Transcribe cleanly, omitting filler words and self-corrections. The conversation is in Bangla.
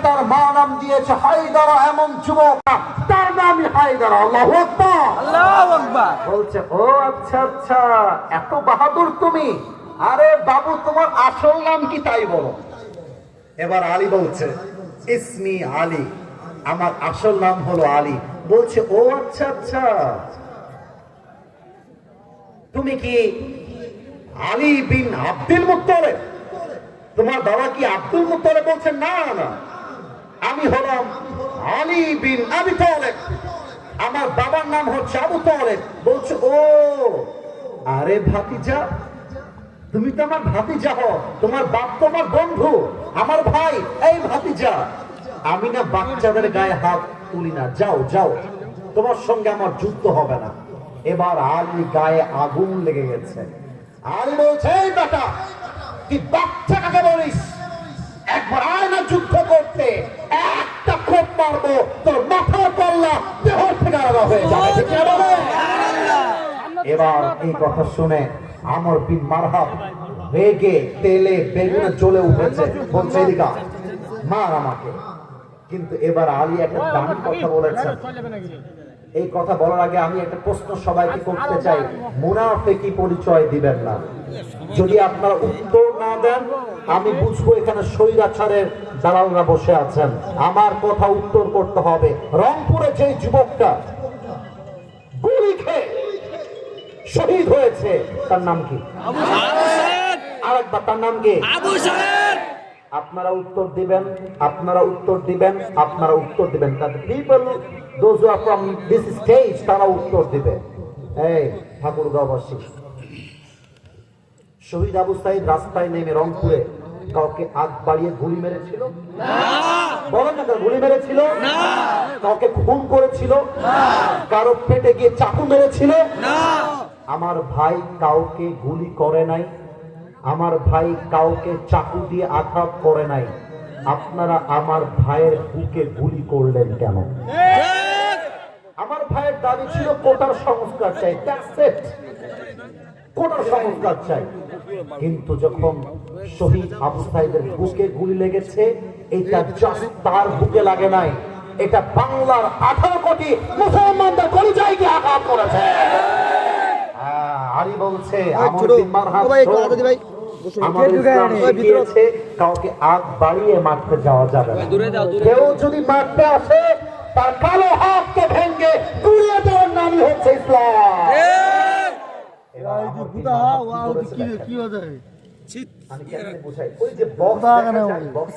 তার মা নাম দিয়েছে হায়দারা, এমন যুবক তার নামই হায়দারা। আল্লাহু আকবার, আল্লাহু আকবার। বলছে ও আচ্ছা আচ্ছা, এত বাহাদুর তুমি। আরে বাবু, তোমার আসল নাম কি তাই বলো। এবার আলী বলছে ইসমি আলী, আমার আসল নাম হলো আলী। বলছে ও আচ্ছা আচ্ছা, তুমি কি আলী বিন আব্দুল মুত্তালিব? তোমার বাবা কি আব্দুল মুত্তালিব? বলছে না না, আমি হলাম আলী বিন আবি তালেব, আমার বাবার নাম হচ্ছে আবু তালেব। বলছে ও, আরে ভাতিজা, তুমি তো আমার ভাতিজা হও, তোমার বাপ তো আমার বন্ধু, আমার ভাই। এই ভাতিজা, আমি না বাচ্চাদের গায়ে হাত তুলি না, যাও যাও, তোমার সঙ্গে আমার যুদ্ধ হবে না। এবার আলী গায়ে আগুন লেগে গেছে। আলী বলছে এই বেটা, তুই বাচ্চা কাকে বলিস? একবার আয় না যুদ্ধ করতে, একটা কোপ মারবো তোর মাথার পাল্লা দেহ থেকে আলাদা হয়ে যাবে। ঠিক না বলে? এবার এই কথা শুনে আমর বিন মারহাব রেগে তেলে বেগুনে জ্বলে উঠেছে। বলছে এদিকে মার আমাকে। কিন্তু এবার আলী একটা দামি কথা বলেছেন। এই কথা বলার আগে আমি একটা প্রশ্ন সবাইকে করতে চাই, মুনাফিকি পরিচয় দিবেন না। যদি আপনারা উত্তর না দেন, আমি বুঝবো এখানে স্বৈরাচারের দালালরা বসে আছেন। আমার কথা উত্তর করতে হবে। রংপুরে যে যুবকটা গুলি খেয়ে শহীদ হয়েছে, তার নাম কি? আরেকবার, তার নাম কি? আপনারা উত্তর দিবেন, আপনারা উত্তর দিবেন, আপনারা উত্তর দিবেন। People those who are from this stage, তারা উত্তর দিবে। এই ঠাকুরগাঁওবাসী, শহীদ আবু সাইদ রাস্তায় নেমে রংপুরে কাউকে আগ বাড়িয়ে গুলি মেরেছিল? বলেন না, গুলি মেরেছিল? কাউকে খুন করেছিল? কারো পেটে গিয়ে চাকু মেরেছিল? আমার ভাই কাউকে গুলি করে নাই, আমার ভাই কাউকে চাকু দিয়ে আঘাত করে নাই। আপনারা আমার ভাইয়ের বুকে গুলি করলেন কেন? আমার ভাইয়ের দাবি ছিল কোটার সংস্কার চাই, কোটার সংস্কার চাই। কিন্তু যখন শহীদ আবু সাইদের বুকে গুলি লেগেছে, এটা জাস্ট তার বুকে লাগে নাই, এটা বাংলার 18 কোটি মুসলমানদের কলিজায় গিয়ে আঘাত করেছে। আলী বলছে কাউকে আগ বাড়িয়ে মারতে যাওয়া যাবে না। কেউ যদি মারতে আসে, তার কালো হাতকে ভেঙে গুড়িয়ে দেওয়ার নামই হচ্ছে ইসলাম। আমি কেন বুঝাই, ওই যে বক্স